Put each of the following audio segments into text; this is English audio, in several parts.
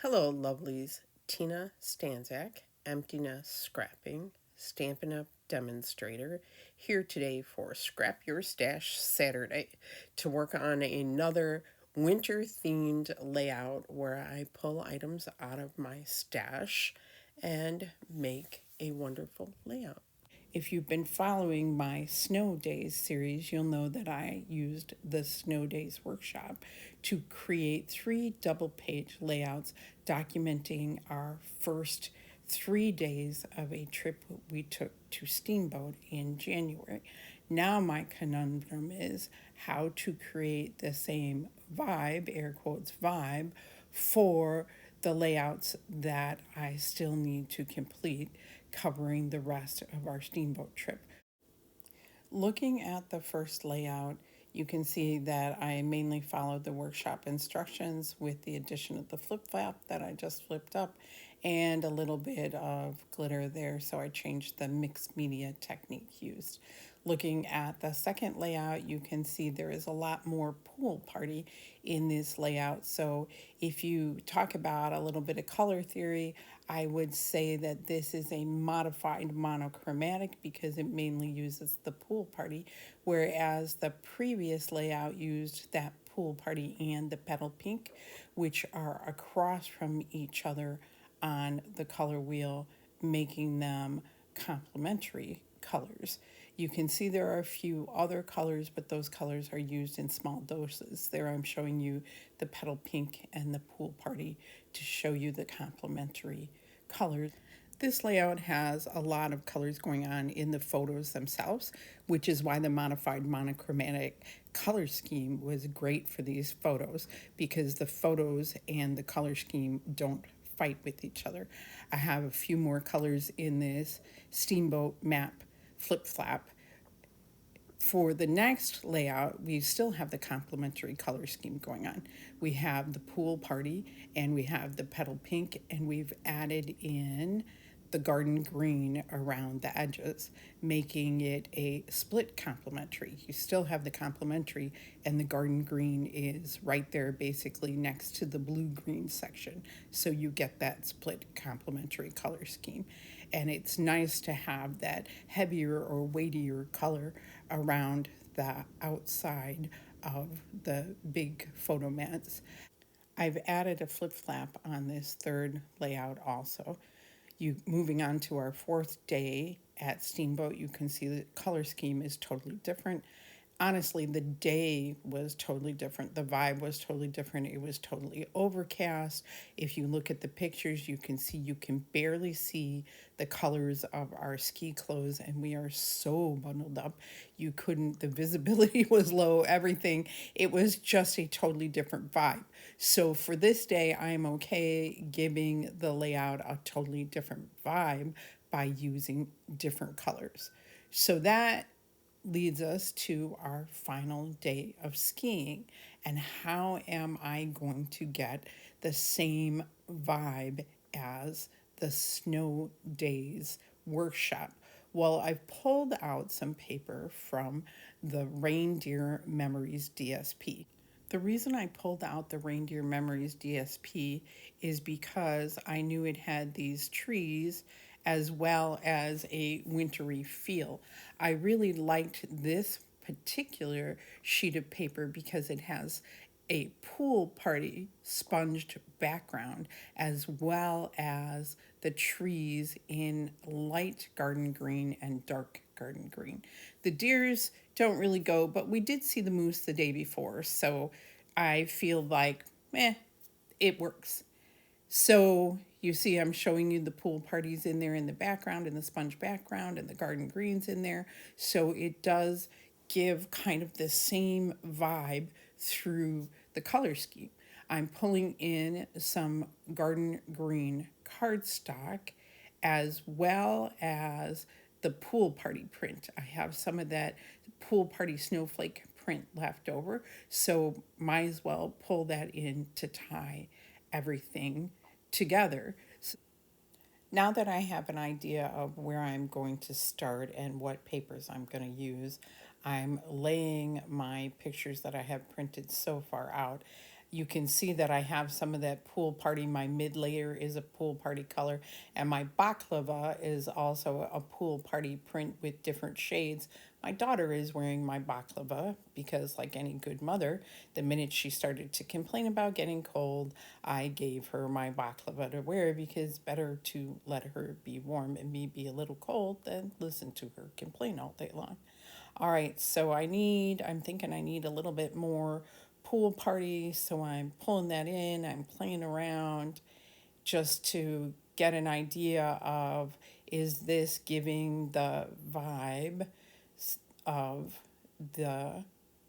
Hello, lovelies. Tina Stanzak, Empty Nest Scrapping, Stampin' Up Demonstrator, here today for Scrap Your Stash Saturday to work on another winter themed layout where I pull items out of my stash and make a wonderful layout. If you've been following my Snow Days series, you'll know that I used the Snow Days workshop to create 3 double-page layouts documenting our first 3 days of a trip we took to Steamboat in January. Now my conundrum is how to create the same vibe, air quotes vibe, for the layouts that I still need to complete covering the rest of our steamboat trip. Looking at the first layout, you can see that I mainly followed the workshop instructions with the addition of the flip flap that I just flipped up and a little bit of glitter there, so I changed the mixed media technique used. Looking at the second layout, you can see there is a lot more pool party in this layout. So if you talk about a little bit of color theory, I would say that this is a modified monochromatic because it mainly uses the pool party, whereas the previous layout used that pool party and the petal pink, which are across from each other on the color wheel, making them complementary colors. You can see there are a few other colors, but those colors are used in small doses. There I'm showing you the petal pink and the pool party to show you the complementary colors. This layout has a lot of colors going on in the photos themselves, which is why the modified monochromatic color scheme was great for these photos because the photos and the color scheme don't fight with each other. I have a few more colors in this steamboat map flip flap. For the next layout, we still have the complementary color scheme going on. We have the pool party and we have the petal pink, and we've added in the garden green around the edges, making it a split complementary. You still have the complementary, and the garden green is right there basically next to the blue green section. So you get that split complementary color scheme. And it's nice to have that heavier or weightier color around the outside of the big photo mats. I've added a flip flap on this third layout also. Moving on to our fourth day at Steamboat, you can see the color scheme is totally different. Honestly, the day was totally different. The vibe was totally different. It was totally overcast. If you look at the pictures, you can barely see the colors of our ski clothes, and we are so bundled up. The visibility was low, everything. It was just a totally different vibe. So for this day, I am okay giving the layout a totally different vibe by using different colors. So that leads us to our final day of skiing. And how am I going to get the same vibe as the Snow Days workshop? Well, I've pulled out some paper from the Reindeer Memories DSP. The reason I pulled out the Reindeer Memories DSP is because I knew it had these trees as well as a wintry feel. I really liked this particular sheet of paper because it has a pool party sponged background as well as the trees in light garden green and dark garden green. The deers don't really go, but we did see the moose the day before, so I feel like, it works. So you see I'm showing you the pool parties in there in the background and the sponge background and the garden greens in there. So it does give kind of the same vibe through the color scheme. I'm pulling in some garden green cardstock as well as the pool party print. I have some of that pool party snowflake print left over, so might as well pull that in to tie everything together. Now that I have an idea of where I'm going to start and what papers I'm going to use, I'm laying my pictures that I have printed so far out. you can see that I have some of that pool party. My mid layer is a pool party color, and my baklava is also a pool party print with different shades. My daughter is wearing my baklava because, like any good mother, the minute she started to complain about getting cold, I gave her my baklava to wear because better to let her be warm and me be a little cold than listen to her complain all day long. All right, so I'm thinking I need a little bit more pool party, so I'm pulling that in, I'm playing around just to get an idea of, is this giving the vibe of the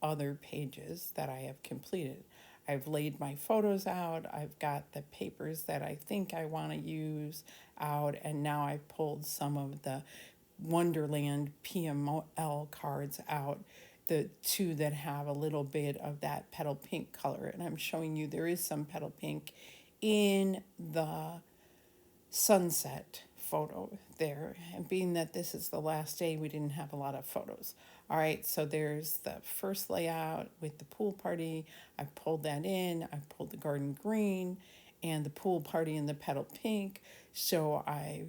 other pages that I have completed. I've laid my photos out, I've got the papers that I think I want to use out, and now I've pulled some of the Wonderland PML cards out, the two that have a little bit of that petal pink color. And I'm showing you there is some petal pink in the sunset photo there. And being that this is the last day, we didn't have a lot of photos. All right, so there's the first layout with the pool party. I pulled that in. I pulled the garden green and the pool party in the petal pink. So I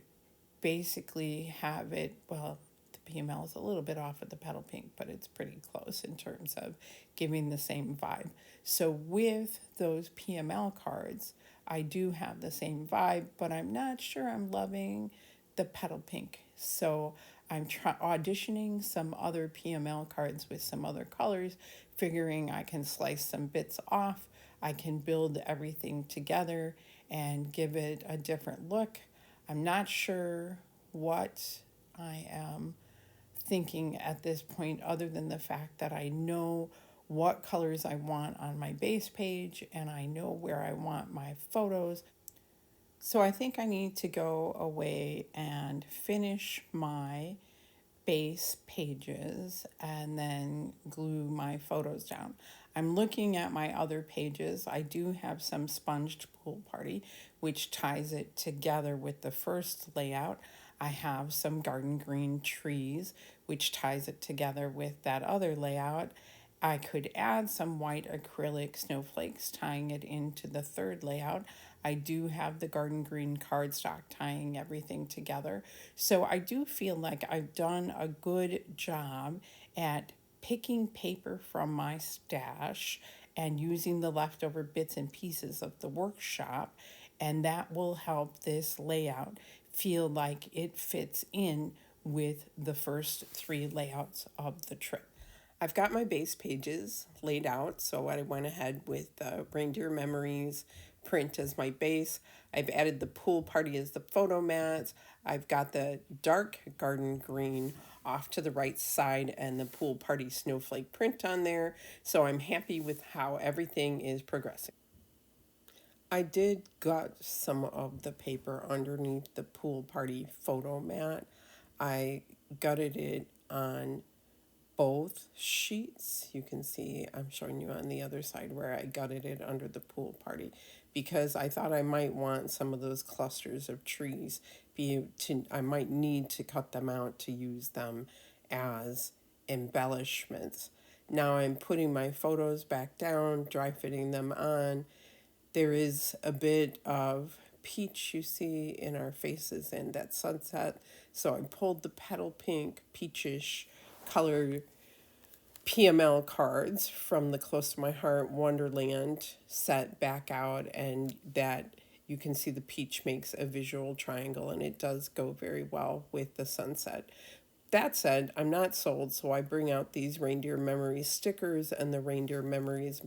basically have it, well, the PML is a little bit off of the petal pink, but it's pretty close in terms of giving the same vibe. So with those PML cards, I do have the same vibe, but I'm not sure I'm loving the petal pink. So I'm auditioning some other PML cards with some other colors, figuring I can slice some bits off. I can build everything together and give it a different look. I'm not sure what I am thinking at this point, other than the fact that I know what colors I want on my base page and I know where I want my photos. So I think I need to go away and finish my base pages and then glue my photos down. I'm looking at my other pages. I do have some sponged pool party, which ties it together with the first layout. I have some garden green trees, which ties it together with that other layout. I could add some white acrylic snowflakes, tying it into the third layout. I do have the garden green cardstock tying everything together. So I do feel like I've done a good job at picking paper from my stash and using the leftover bits and pieces of the workshop. And that will help this layout feel like it fits in with the first three layouts of the trip. I've got my base pages laid out, so I went ahead with the Reindeer Memories print as my base. I've added the pool party as the photo mats. I've got the dark garden green off to the right side and the pool party snowflake print on there. So I'm happy with how everything is progressing. I did gut some of the paper underneath the pool party photo mat. I gutted it on both sheets. You can see I'm showing you on the other side where I gutted it under the pool party because I thought I might want some of those clusters of trees I might need to cut them out to use them as embellishments. Now I'm putting my photos back down, dry fitting them on. There is a bit of peach you see in our faces in that sunset. So I pulled the petal pink peachish color PML cards from the Close to My Heart Wonderland set back out, and that you can see the peach makes a visual triangle, and it does go very well with the sunset. That said, I'm not sold, so I bring out these Reindeer Memories stickers and the Reindeer Memories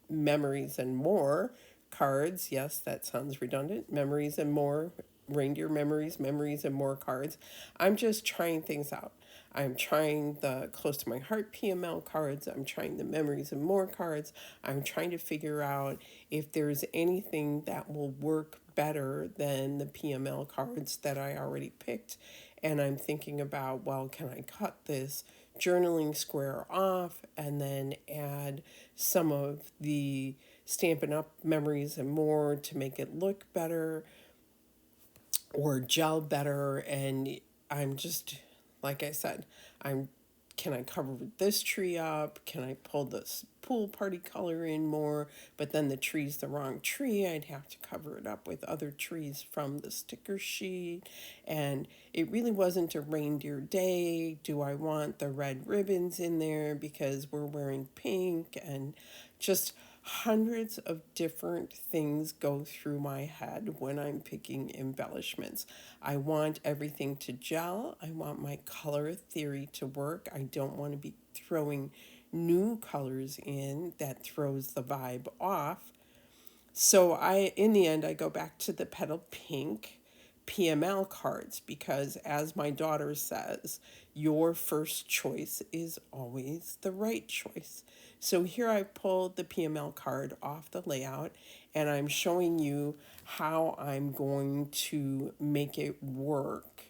and More cards. Yes, that sounds redundant. Memories and More, Reindeer Memories and More cards. I'm just trying things out. I'm trying the Close to My Heart PML cards. I'm trying the Memories and More cards. I'm trying to figure out if there's anything that will work better than the PML cards that I already picked. And I'm thinking about, well, can I cut this journaling square off and then add some of the Stampin' Up Memories and More to make it look better or gel better? And I'm just, like I said, I'm can I cover this tree up? Can I pull this pool party color in more? But then the tree's the wrong tree. I'd have to cover it up with other trees from the sticker sheet. And it really wasn't a reindeer day. Do I want the red ribbons in there because we're wearing pink? And just hundreds of different things go through my head when I'm picking embellishments. I want everything to gel. I want my color theory to work. I don't want to be throwing new colors in that throws the vibe off. So in the end, I go back to the petal pink PML cards because, as my daughter says, your first choice is always the right choice. So here I pulled the PML card off the layout, and I'm showing you how I'm going to make it work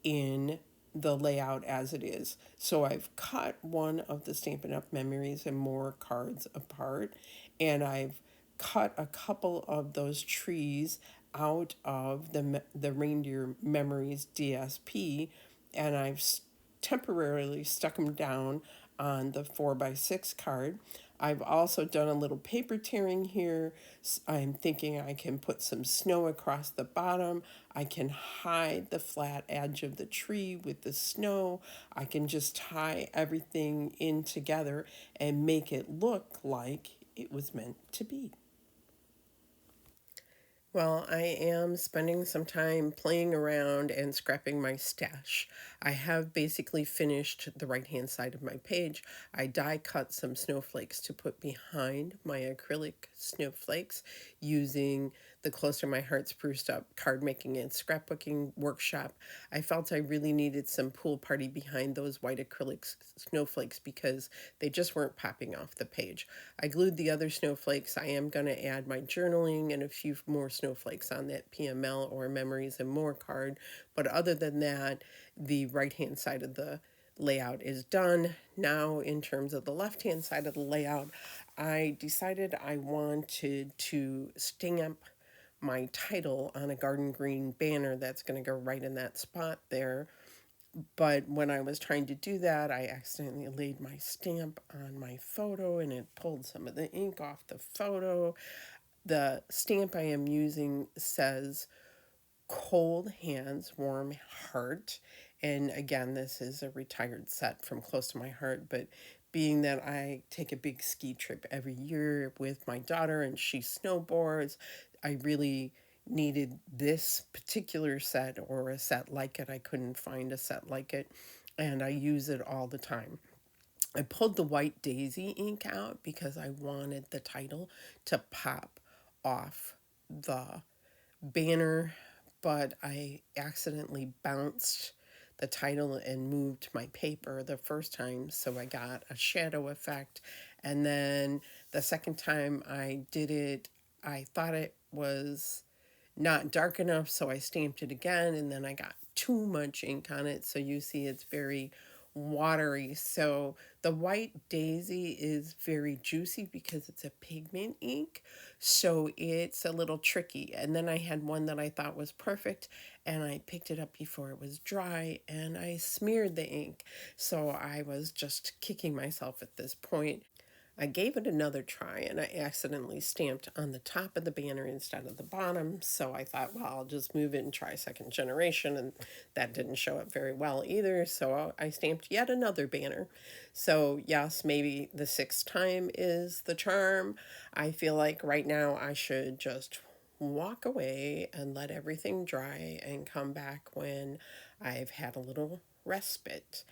in the layout as it is. So I've cut one of the Stampin' Up Memories and More cards apart, and I've cut a couple of those trees out of the Reindeer Memories DSP, and I've temporarily stuck them down on the 4x6 card. I've also done a little paper tearing here. I'm thinking I can put some snow across the bottom. I can hide the flat edge of the tree with the snow. I can just tie everything in together and make it look like it was meant to be. Well, I am spending some time playing around and scrapping my stash. I have basically finished the right-hand side of my page. I die cut some snowflakes to put behind my acrylic snowflakes using the Close to My Heart Spruced Up card making and scrapbooking workshop. I felt I really needed some pool party behind those white acrylic snowflakes because they just weren't popping off the page. I glued the other snowflakes. I am going to add my journaling and a few more snowflakes on that PML or Memories and More card. But other than that, the right-hand side of the layout is done. Now, in terms of the left-hand side of the layout, I decided I wanted to stamp my title on a garden green banner that's going to go right in that spot there. But when I was trying to do that, I accidentally laid my stamp on my photo and it pulled some of the ink off the photo. The stamp I am using says Cold Hands, Warm Heart. And again, this is a retired set from Close to My Heart, but being that I take a big ski trip every year with my daughter and she snowboards, I really needed this particular set or a set like it. I couldn't find a set like it, and I use it all the time. I pulled the white daisy ink out because I wanted the title to pop off the banner, but I accidentally bounced the title and moved my paper the first time, so I got a shadow effect. And then the second time I did it, I thought it was not dark enough, so I stamped it again, and then I got too much ink on it, so you see it's very watery. So the white daisy is very juicy because it's a pigment ink, so it's a little tricky. And then I had one that I thought was perfect, and I picked it up before it was dry, and I smeared the ink. So I was just kicking myself at this point. I gave it another try and I accidentally stamped on the top of the banner instead of the bottom. So I thought, well, I'll just move it and try second generation. And that didn't show up very well either. So I stamped yet another banner. So, yes, maybe the sixth time is the charm. I feel like right now I should just walk away and let everything dry and come back when I've had a little respite.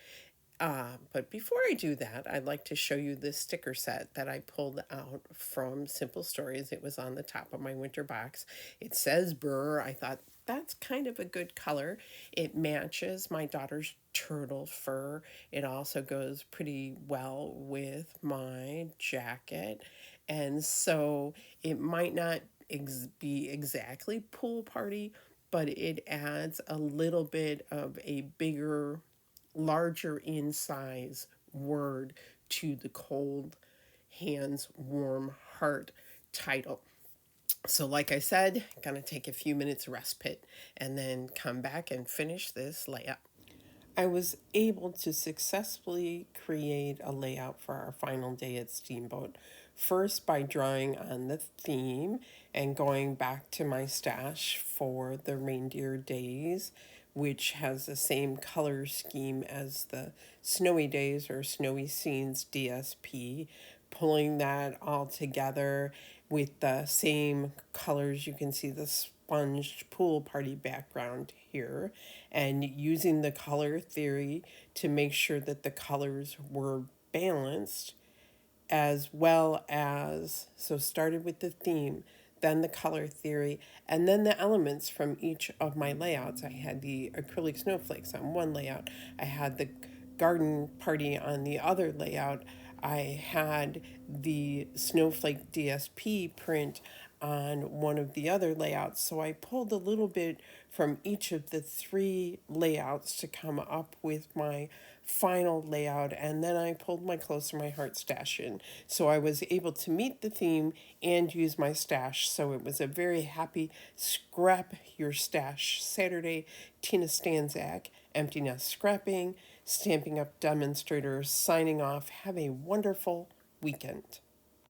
But before I do that, I'd like to show you this sticker set that I pulled out from Simple Stories. It was on the top of my winter box. It says Burr. I thought that's kind of a good color. It matches my daughter's turtle fur. It also goes pretty well with my jacket. And so it might not be exactly pool party, but it adds a little bit of a bigger, larger in size word to the Cold Hands Warm Heart title. So like I said, gonna take a few minutes respite and then come back and finish this layout. I was able to successfully create a layout for our final day at Steamboat. First, by drawing on the theme and going back to my stash for the reindeer days, which has the same color scheme as the Snowy Days or Snowy Scenes DSP, pulling that all together with the same colors. You can see the sponge pool party background here, and using the color theory to make sure that the colors were balanced, as well as, so started with the theme, then the color theory, and then the elements from each of my layouts. I had the acrylic snowflakes on one layout, I had the garden party on the other layout, I had the snowflake DSP print on one of the other layouts. So I pulled a little bit from each of the three layouts to come up with my final layout, and then I pulled my Close to My Heart stash in. So I was able to meet the theme and use my stash. So it was a very happy Scrap Your Stash Saturday. Tina Stanzak, Empty Nest Scrapping, Stampin' Up Demonstrator, signing off. Have a wonderful weekend.